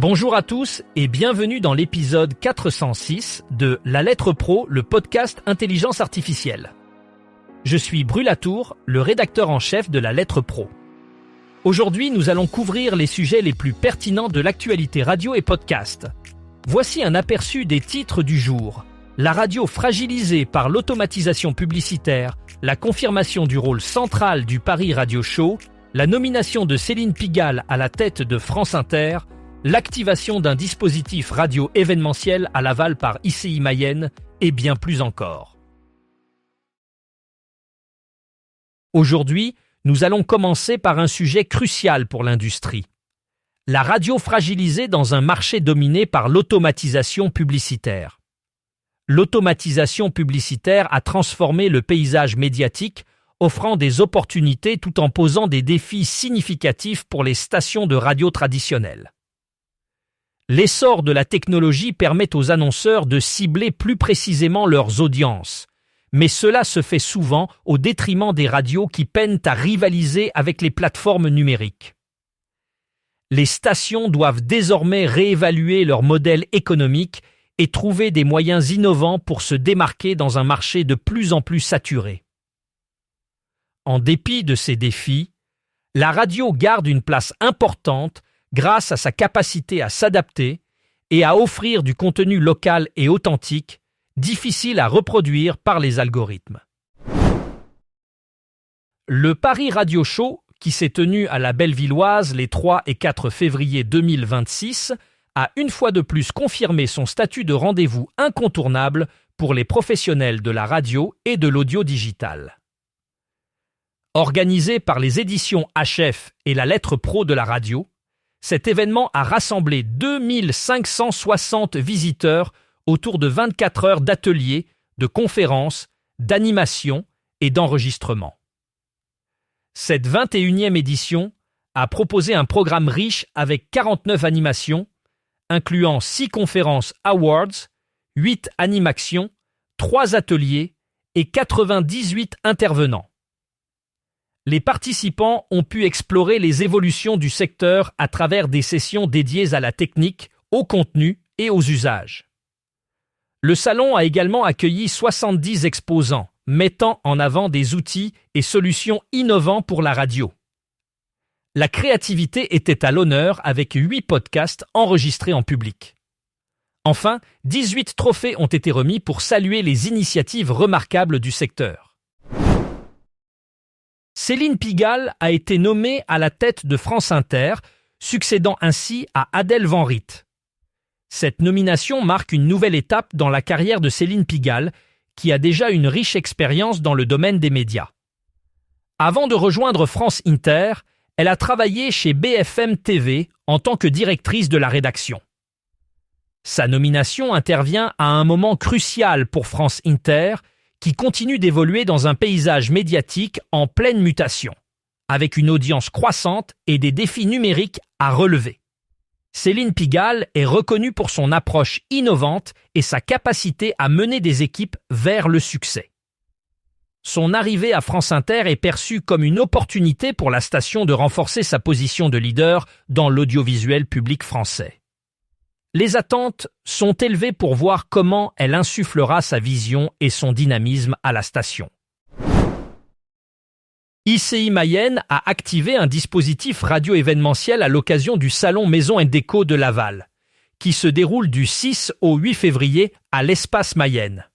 Bonjour à tous et bienvenue dans l'épisode 406 de La Lettre Pro, le podcast Intelligence Artificielle. Je suis Brulatour, le rédacteur en chef de La Lettre Pro. Aujourd'hui, nous allons couvrir les sujets les plus pertinents de l'actualité radio et podcast. Voici un aperçu des titres du jour. La radio fragilisée par l'automatisation publicitaire, la confirmation du rôle central du Paris Radio Show, la nomination de Céline Pigalle à la tête de France Inter, l'activation d'un dispositif radio événementiel à Laval par ICI Mayenne et bien plus encore. Aujourd'hui, nous allons commencer par un sujet crucial pour l'industrie. La radio fragilisée dans un marché dominé par l'automatisation publicitaire. L'automatisation publicitaire a transformé le paysage médiatique, offrant des opportunités tout en posant des défis significatifs pour les stations de radio traditionnelles. L'essor de la technologie permet aux annonceurs de cibler plus précisément leurs audiences, mais cela se fait souvent au détriment des radios qui peinent à rivaliser avec les plateformes numériques. Les stations doivent désormais réévaluer leur modèle économique et trouver des moyens innovants pour se démarquer dans un marché de plus en plus saturé. En dépit de ces défis, la radio garde une place importante grâce à sa capacité à s'adapter et à offrir du contenu local et authentique, difficile à reproduire par les algorithmes. Le Paris Radio Show, qui s'est tenu à la Bellevilloise les 3 et 4 février 2026, a une fois de plus confirmé son statut de rendez-vous incontournable pour les professionnels de la radio et de l'audio digital. Organisé par les éditions HF et la Lettre Pro de la radio, cet événement a rassemblé 2560 visiteurs autour de 24 heures d'ateliers, de conférences, d'animations et d'enregistrements. Cette 21e édition a proposé un programme riche avec 49 animations, incluant 6 conférences awards, 8 animations, 3 ateliers et 98 intervenants. Les participants ont pu explorer les évolutions du secteur à travers des sessions dédiées à la technique, au contenu et aux usages. Le salon a également accueilli 70 exposants, mettant en avant des outils et solutions innovants pour la radio. La créativité était à l'honneur avec 8 podcasts enregistrés en public. Enfin, 18 trophées ont été remis pour saluer les initiatives remarquables du secteur. Céline Pigalle a été nommée à la tête de France Inter, succédant ainsi à Adèle Van Riet. Cette nomination marque une nouvelle étape dans la carrière de Céline Pigalle, qui a déjà une riche expérience dans le domaine des médias. Avant de rejoindre France Inter, elle a travaillé chez BFM TV en tant que directrice de la rédaction. Sa nomination intervient à un moment crucial pour France Inter, qui continue d'évoluer dans un paysage médiatique en pleine mutation, avec une audience croissante et des défis numériques à relever. Céline Pigalle est reconnue pour son approche innovante et sa capacité à mener des équipes vers le succès. Son arrivée à France Inter est perçue comme une opportunité pour la station de renforcer sa position de leader dans l'audiovisuel public français. Les attentes sont élevées pour voir comment elle insufflera sa vision et son dynamisme à la station. ICI Mayenne a activé un dispositif radio-événementiel à l'occasion du salon Maison & Déco de Laval, qui se déroule du 6 au 8 février à l'Espace Mayenne.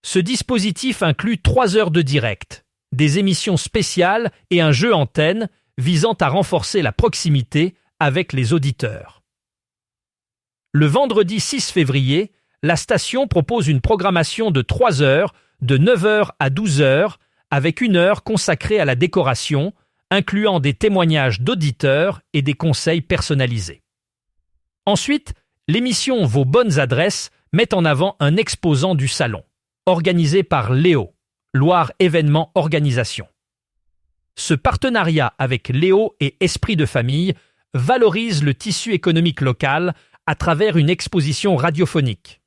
Ce dispositif inclut 3 heures de direct, des émissions spéciales et un jeu antenne visant à renforcer la proximité avec les auditeurs. Le vendredi 6 février, la station propose une programmation de 3 heures, de 9h à 12h, avec 1 heure consacrée à la décoration, incluant des témoignages d'auditeurs et des conseils personnalisés. Ensuite, l'émission Vos bonnes adresses met en avant un exposant du salon, organisé par Léo, Loire Événements Organisation. Ce partenariat avec Léo et Esprit de Famille valorise le tissu économique local à travers une exposition radiophonique.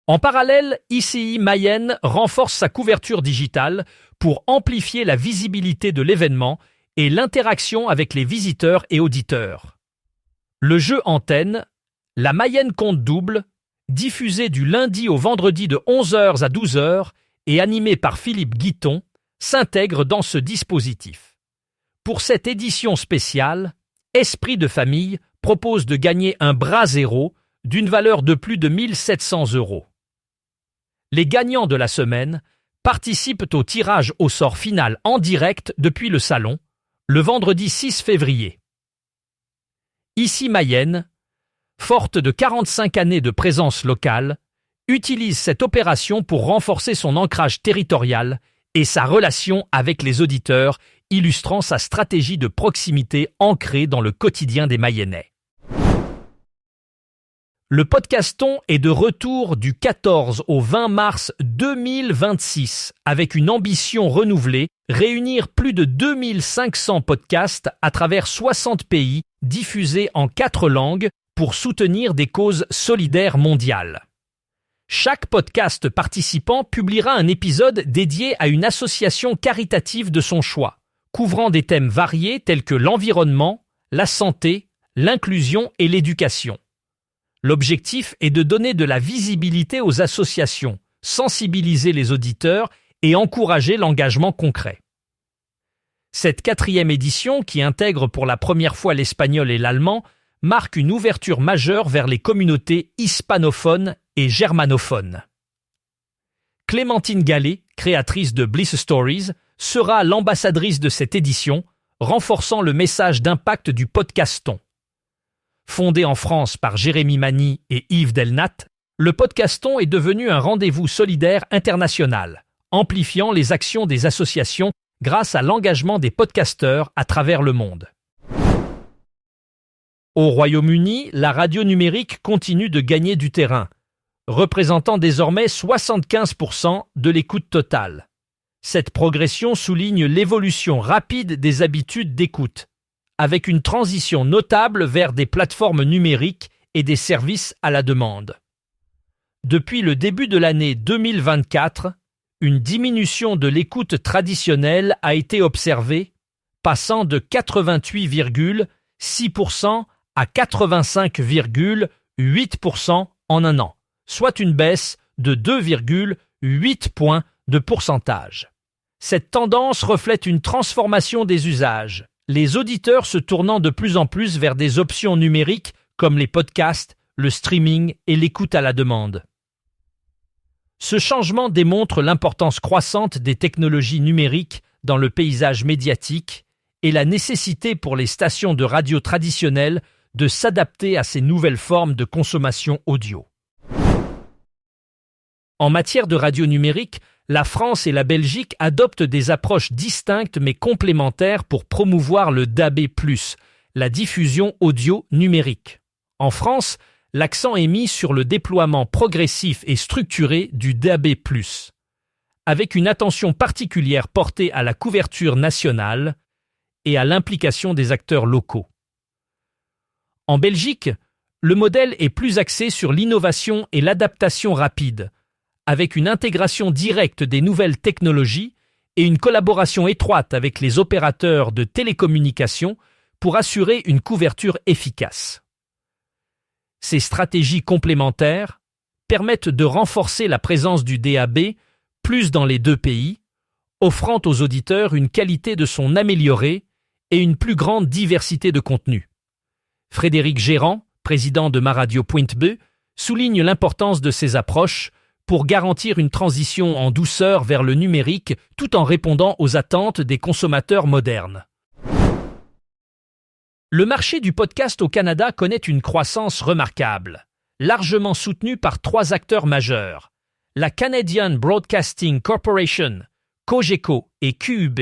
En parallèle, ICI Mayenne renforce sa couverture digitale pour amplifier la visibilité de l'événement et l'interaction avec les visiteurs et auditeurs. Le jeu Antenne, la Mayenne compte double, diffusé du lundi au vendredi de 11h à 12h et animé par Philippe Guiton, s'intègre dans ce dispositif. Pour cette édition spéciale, Esprit de famille propose de gagner un bras zéro d'une valeur de plus de 1 700 €. Les gagnants de la semaine participent au tirage au sort final en direct depuis le salon, le vendredi 6 février. Ici Mayenne, forte de 45 années de présence locale, utilise cette opération pour renforcer son ancrage territorial et sa relation avec les auditeurs, illustrant sa stratégie de proximité ancrée dans le quotidien des Mayennais. Le podcaston est de retour du 14 au 20 mars 2026 avec une ambition renouvelée, réunir plus de 2500 podcasts à travers 60 pays diffusés en 4 langues pour soutenir des causes solidaires mondiales. Chaque podcast participant publiera un épisode dédié à une association caritative de son choix, couvrant des thèmes variés tels que l'environnement, la santé, l'inclusion et l'éducation. L'objectif est de donner de la visibilité aux associations, sensibiliser les auditeurs et encourager l'engagement concret. Cette 4e édition, qui intègre pour la première fois l'espagnol et l'allemand, marque une ouverture majeure vers les communautés hispanophones et germanophones. Clémentine Gallet, créatrice de Bliss Stories, sera l'ambassadrice de cette édition, renforçant le message d'impact du podcaston. Fondé en France par Jérémy Mani et Yves Delnat, le podcaston est devenu un rendez-vous solidaire international, amplifiant les actions des associations grâce à l'engagement des podcasteurs à travers le monde. Au Royaume-Uni, la radio numérique continue de gagner du terrain, représentant désormais 75% de l'écoute totale. Cette progression souligne l'évolution rapide des habitudes d'écoute, avec une transition notable vers des plateformes numériques et des services à la demande. Depuis le début de l'année 2024, une diminution de l'écoute traditionnelle a été observée, passant de 88,6% à 85,8% en un an, soit une baisse de 2,8 points de pourcentage. Cette tendance reflète une transformation des usages, les auditeurs se tournant de plus en plus vers des options numériques comme les podcasts, le streaming et l'écoute à la demande. Ce changement démontre l'importance croissante des technologies numériques dans le paysage médiatique et la nécessité pour les stations de radio traditionnelles de s'adapter à ces nouvelles formes de consommation audio. En matière de radio numérique, la France et la Belgique adoptent des approches distinctes mais complémentaires pour promouvoir le DAB+, la diffusion audio numérique. En France, l'accent est mis sur le déploiement progressif et structuré du DAB+, avec une attention particulière portée à la couverture nationale et à l'implication des acteurs locaux. En Belgique, le modèle est plus axé sur l'innovation et l'adaptation rapide, avec une intégration directe des nouvelles technologies et une collaboration étroite avec les opérateurs de télécommunications pour assurer une couverture efficace. Ces stratégies complémentaires permettent de renforcer la présence du DAB plus dans les deux pays, offrant aux auditeurs une qualité de son améliorée et une plus grande diversité de contenus. Frédéric Gérand, président de MaRadio.be, souligne l'importance de ces approches pour garantir une transition en douceur vers le numérique tout en répondant aux attentes des consommateurs modernes. Le marché du podcast au Canada connaît une croissance remarquable, largement soutenue par 3 acteurs majeurs, la Canadian Broadcasting Corporation, Cogeco et QUB.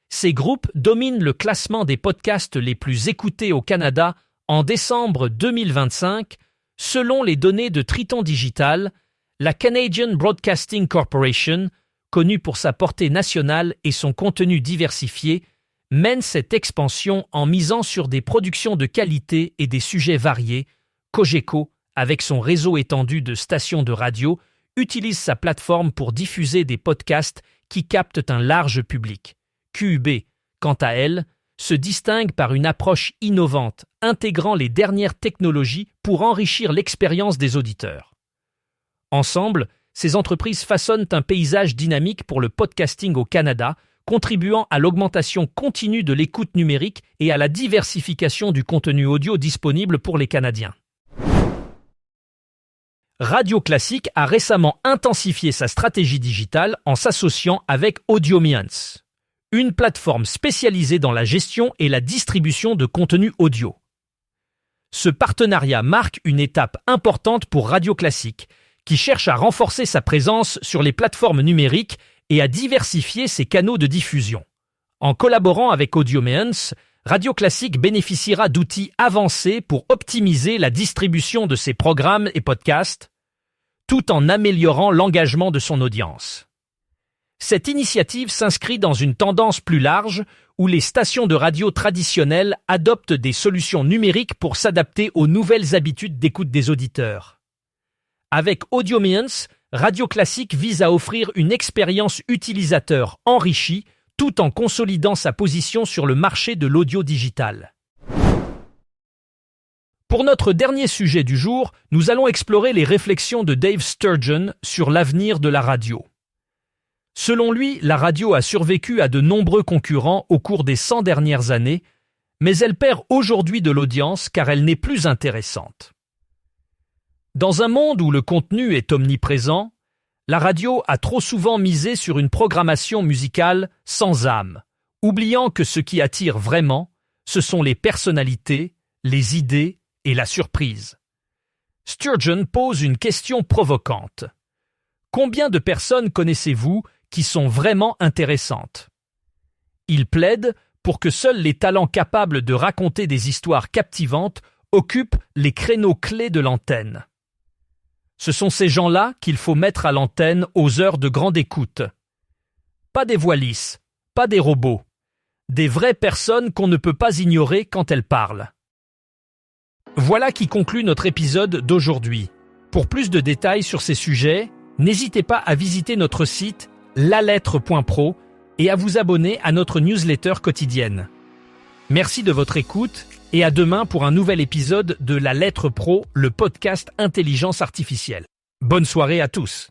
Ces groupes dominent le classement des podcasts les plus écoutés au Canada en décembre 2025, selon les données de Triton Digital. La Canadian Broadcasting Corporation, connue pour sa portée nationale et son contenu diversifié, mène cette expansion en misant sur des productions de qualité et des sujets variés. Cogeco, avec son réseau étendu de stations de radio, utilise sa plateforme pour diffuser des podcasts qui captent un large public. QUB, quant à elle, se distingue par une approche innovante, intégrant les dernières technologies pour enrichir l'expérience des auditeurs. Ensemble, ces entreprises façonnent un paysage dynamique pour le podcasting au Canada, contribuant à l'augmentation continue de l'écoute numérique et à la diversification du contenu audio disponible pour les Canadiens. Radio Classique a récemment intensifié sa stratégie digitale en s'associant avec Audiomiance, une plateforme spécialisée dans la gestion et la distribution de contenu audio. Ce partenariat marque une étape importante pour Radio Classique, qui cherche à renforcer sa présence sur les plateformes numériques et à diversifier ses canaux de diffusion. En collaborant avec Audiomiance, Radio Classique bénéficiera d'outils avancés pour optimiser la distribution de ses programmes et podcasts, tout en améliorant l'engagement de son audience. Cette initiative s'inscrit dans une tendance plus large où les stations de radio traditionnelles adoptent des solutions numériques pour s'adapter aux nouvelles habitudes d'écoute des auditeurs. Avec Audiomiance, Radio Classique vise à offrir une expérience utilisateur enrichie tout en consolidant sa position sur le marché de l'audio digital. Pour notre dernier sujet du jour, nous allons explorer les réflexions de Dave Sturgeon sur l'avenir de la radio. Selon lui, la radio a survécu à de nombreux concurrents au cours des 100 dernières années, mais elle perd aujourd'hui de l'audience car elle n'est plus intéressante. Dans un monde où le contenu est omniprésent, la radio a trop souvent misé sur une programmation musicale sans âme, oubliant que ce qui attire vraiment, ce sont les personnalités, les idées et la surprise. Sturgeon pose une question provocante. Combien de personnes connaissez-vous qui sont vraiment intéressantes? Il plaide pour que seuls les talents capables de raconter des histoires captivantes occupent les créneaux clés de l'antenne. Ce sont ces gens-là qu'il faut mettre à l'antenne aux heures de grande écoute. Pas des voix lisses, pas des robots. Des vraies personnes qu'on ne peut pas ignorer quand elles parlent. Voilà qui conclut notre épisode d'aujourd'hui. Pour plus de détails sur ces sujets, n'hésitez pas à visiter notre site lalettre.pro et à vous abonner à notre newsletter quotidienne. Merci de votre écoute et à demain pour un nouvel épisode de La Lettre Pro, le podcast Intelligence Artificielle. Bonne soirée à tous.